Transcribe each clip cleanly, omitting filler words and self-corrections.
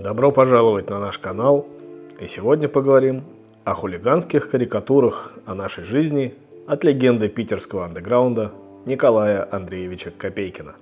Добро пожаловать на наш канал, и сегодня поговорим о хулиганских карикатурах о нашей жизни от легенды питерского андеграунда Николая Андреевича Копейкина.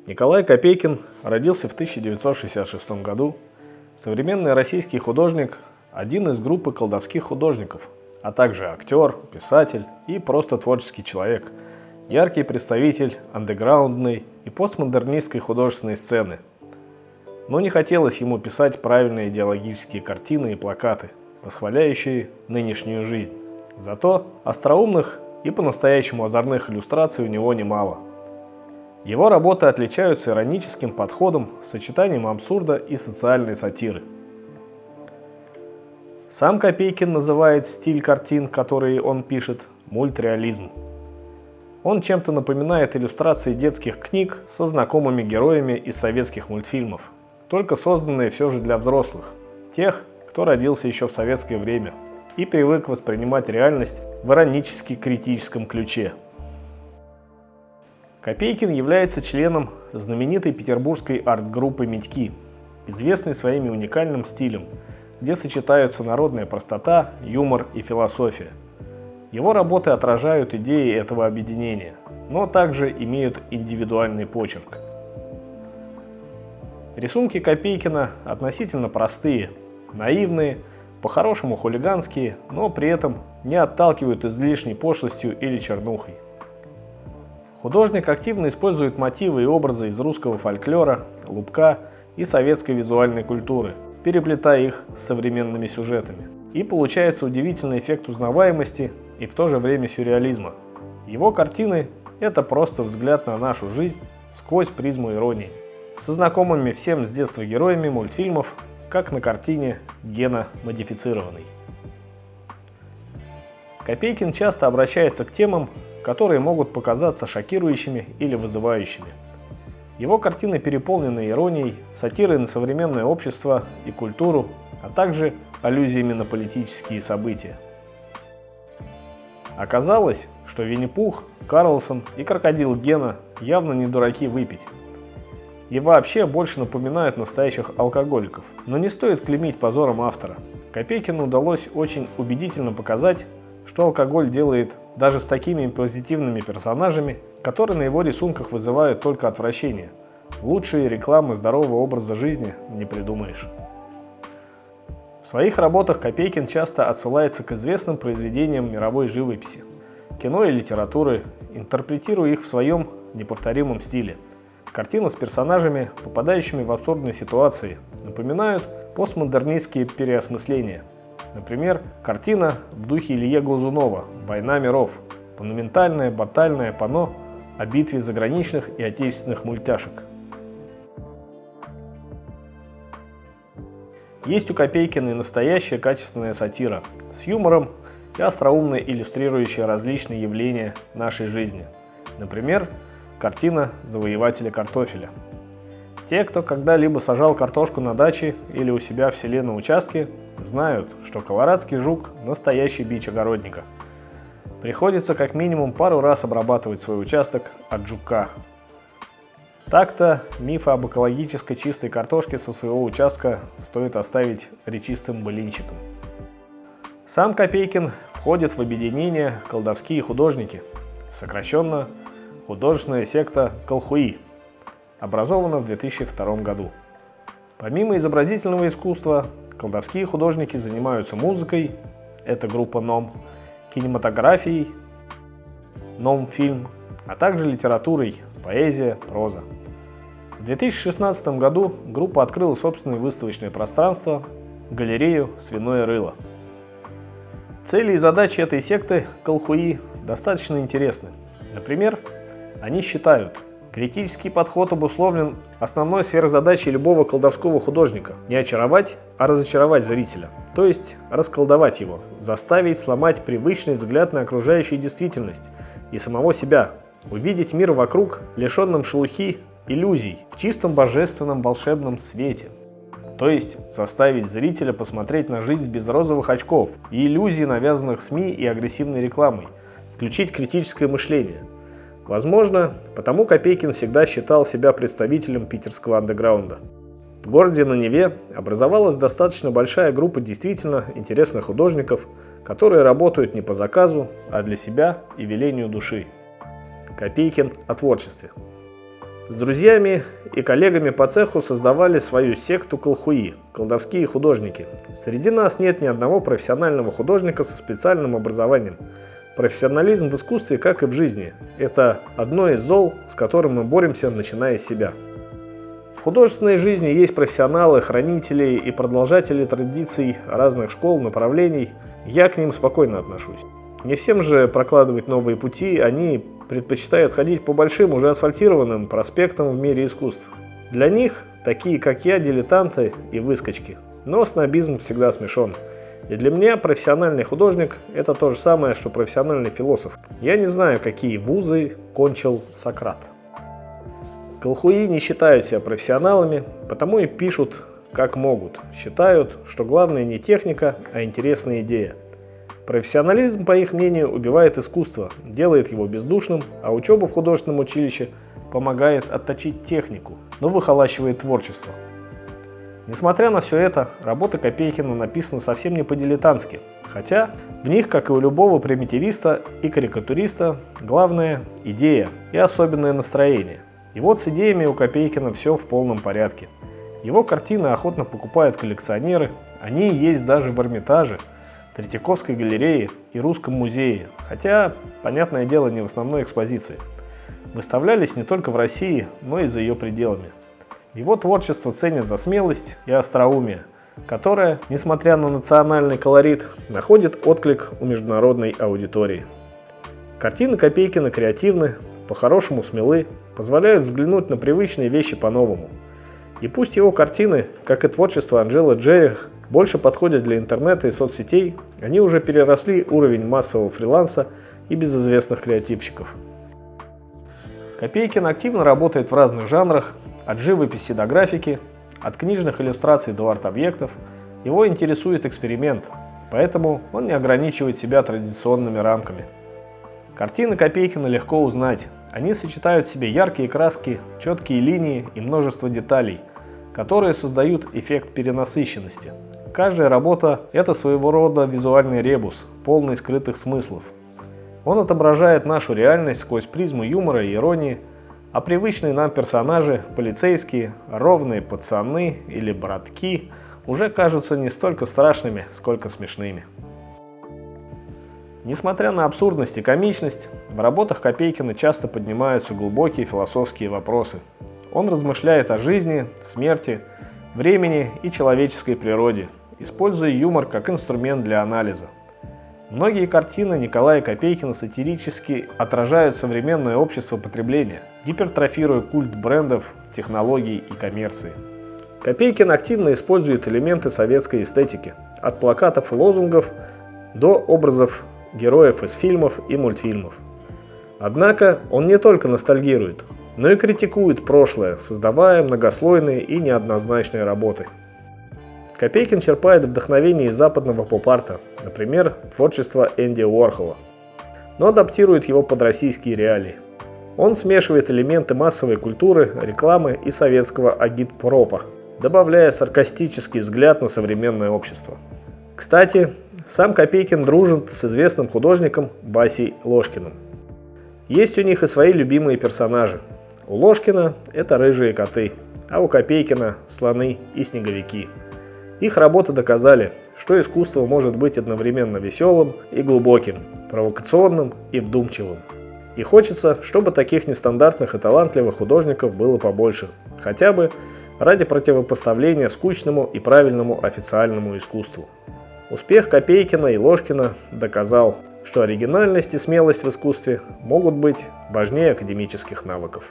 Николай Копейкин родился в 1966 году, современный российский художник, один из группы колдовских художников, а также актер, писатель и просто творческий человек, яркий представитель андеграундной и постмодернистской художественной сцены. Но не хотелось ему писать правильные идеологические картины и плакаты, восхваляющие нынешнюю жизнь. Зато остроумных и по-настоящему озорных иллюстраций у него немало. Его работы отличаются ироническим подходом, сочетанием абсурда и социальной сатиры. Сам Копейкин называет стиль картин, которые он пишет, мультреализм. Он чем-то напоминает иллюстрации детских книг со знакомыми героями из советских мультфильмов, только созданные все же для взрослых, тех, кто родился еще в советское время и привык воспринимать реальность в иронически-критическом ключе. Копейкин является членом знаменитой петербургской арт-группы «Медьки», известной своим уникальным стилем, где сочетаются народная простота, юмор и философия. Его работы отражают идеи этого объединения, но также имеют индивидуальный почерк. Рисунки Копейкина относительно простые, наивные, по-хорошему хулиганские, но при этом не отталкивают излишней пошлостью или чернухой. Художник активно использует мотивы и образы из русского фольклора, лубка и советской визуальной культуры, переплетая их с современными сюжетами. И получается удивительный эффект узнаваемости и в то же время сюрреализма. Его картины – это просто взгляд на нашу жизнь сквозь призму иронии, со знакомыми всем с детства героями мультфильмов, как на картине «Гена модифицированный». Копейкин часто обращается к темам, которые могут показаться шокирующими или вызывающими. Его картины переполнены иронией, сатирой на современное общество и культуру, а также аллюзиями на политические события. Оказалось, что Винни-Пух, Карлсон и крокодил Гена явно не дураки выпить. И вообще больше напоминают настоящих алкоголиков. Но не стоит клеймить позором автора. Копейкину удалось очень убедительно показать, что алкоголь делает даже с такими позитивными персонажами, которые на его рисунках вызывают только отвращение. Лучшие рекламы здорового образа жизни не придумаешь. В своих работах Копейкин часто отсылается к известным произведениям мировой живописи, кино и литературы, интерпретируя их в своем неповторимом стиле. Картины с персонажами, попадающими в абсурдные ситуации, напоминают постмодернистские переосмысления. Например, картина в духе Илье Глазунова «Война миров», монументальное батальное панно о битве заграничных и отечественных мультяшек. Есть у Копейкина и настоящая качественная сатира, с юмором и остроумно иллюстрирующая различные явления нашей жизни. Например, картина «Завоеватели картофеля». Те, кто когда-либо сажал картошку на даче или у себя в селе на участке, знают, что колорадский жук – настоящий бич огородника. Приходится как минимум пару раз обрабатывать свой участок от жука. Так-то мифы об экологически чистой картошке со своего участка стоит оставить речистым былинчиком. Сам Копейкин входит в объединение «Колдовские художники», сокращенно «Художественная секта Колхуи», образована в 2002 году. Помимо изобразительного искусства, колдовские художники занимаются музыкой, это группа НОМ, кинематографией, НОМ-фильм, а также литературой, поэзия, проза. В 2016 году группа открыла собственное выставочное пространство, галерею «Свиное рыло». Цели и задачи этой секты Колхуи достаточно интересны. Например, они считают, критический подход обусловлен основной сверхзадачей любого колдовского художника – не очаровать, а разочаровать зрителя, то есть расколдовать его, заставить сломать привычный взгляд на окружающую действительность и самого себя, увидеть мир вокруг, лишенным шелухи, иллюзий, в чистом божественном волшебном свете. То есть заставить зрителя посмотреть на жизнь без розовых очков и иллюзий, навязанных СМИ и агрессивной рекламой, включить критическое мышление. Возможно, потому Копейкин всегда считал себя представителем питерского андеграунда. В городе на Неве образовалась достаточно большая группа действительно интересных художников, которые работают не по заказу, а для себя и велению души. Копейкин о творчестве. С друзьями и коллегами по цеху создавали свою секту колхуи – колдовские художники. Среди нас нет ни одного профессионального художника со специальным образованием. Профессионализм в искусстве, как и в жизни, это одно из зол, с которым мы боремся, начиная с себя. В художественной жизни есть профессионалы, хранители и продолжатели традиций разных школ, направлений. Я к ним спокойно отношусь. Не всем же прокладывать новые пути, они предпочитают ходить по большим, уже асфальтированным проспектам в мире искусств. Для них, такие как я, дилетанты и выскочки. Но снобизм всегда смешон. И для меня профессиональный художник – это то же самое, что профессиональный философ. Я не знаю, какие вузы кончил Сократ. Колхуи не считают себя профессионалами, потому и пишут как могут. Считают, что главное не техника, а интересная идея. Профессионализм, по их мнению, убивает искусство, делает его бездушным, а учеба в художественном училище помогает отточить технику, но выхолащивает творчество. Несмотря на все это, работы Копейкина написаны совсем не по-дилетантски, хотя в них, как и у любого примитивиста и карикатуриста, главное – идея и особенное настроение. И вот с идеями у Копейкина все в полном порядке. Его картины охотно покупают коллекционеры, они есть даже в Эрмитаже, Третьяковской галерее и Русском музее, хотя, понятное дело, не в основной экспозиции. Выставлялись не только в России, но и за ее пределами. Его творчество ценят за смелость и остроумие, которое, несмотря на национальный колорит, находит отклик у международной аудитории. Картины Копейкина креативны, по-хорошему смелы, позволяют взглянуть на привычные вещи по-новому. И пусть его картины, как и творчество Анжелы Джерих, больше подходят для интернета и соцсетей, они уже переросли уровень массового фриланса и безызвестных креативщиков. Копейкин активно работает в разных жанрах, от живописи до графики, от книжных иллюстраций до арт-объектов. Его интересует эксперимент, поэтому он не ограничивает себя традиционными рамками. Картины Копейкина легко узнать. Они сочетают в себе яркие краски, четкие линии и множество деталей, которые создают эффект перенасыщенности. Каждая работа – это своего рода визуальный ребус, полный скрытых смыслов. Он отображает нашу реальность сквозь призму юмора и иронии, а привычные нам персонажи – полицейские, ровные пацаны или братки – уже кажутся не столько страшными, сколько смешными. Несмотря на абсурдность и комичность, в работах Копейкина часто поднимаются глубокие философские вопросы. Он размышляет о жизни, смерти, времени и человеческой природе, используя юмор как инструмент для анализа. Многие картины Николая Копейкина сатирически отражают современное общество потребления, гипертрофируя культ брендов, технологий и коммерции. Копейкин активно использует элементы советской эстетики, от плакатов и лозунгов до образов героев из фильмов и мультфильмов. Однако он не только ностальгирует, но и критикует прошлое, создавая многослойные и неоднозначные работы. Копейкин черпает вдохновение из западного поп-арта, например, творчества Энди Уорхола, но адаптирует его под российские реалии. Он смешивает элементы массовой культуры, рекламы и советского агитпропа, добавляя саркастический взгляд на современное общество. Кстати, сам Копейкин дружит с известным художником Басей Ложкиным. Есть у них и свои любимые персонажи. У Ложкина это рыжие коты, а у Копейкина слоны и снеговики. Их работы доказали, что искусство может быть одновременно веселым и глубоким, провокационным и вдумчивым. И хочется, чтобы таких нестандартных и талантливых художников было побольше, хотя бы ради противопоставления скучному и правильному официальному искусству. Успех Копейкина и Ложкина доказал, что оригинальность и смелость в искусстве могут быть важнее академических навыков.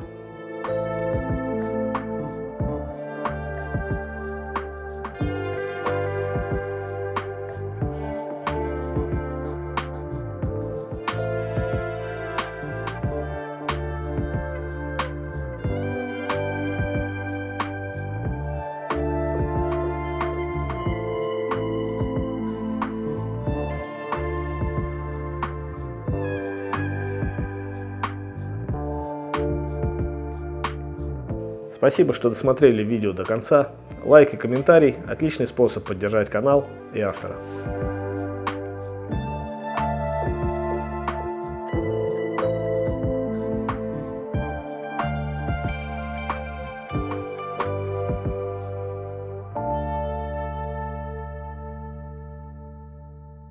Спасибо, что досмотрели видео до конца. Лайк и комментарий – отличный способ поддержать канал и автора.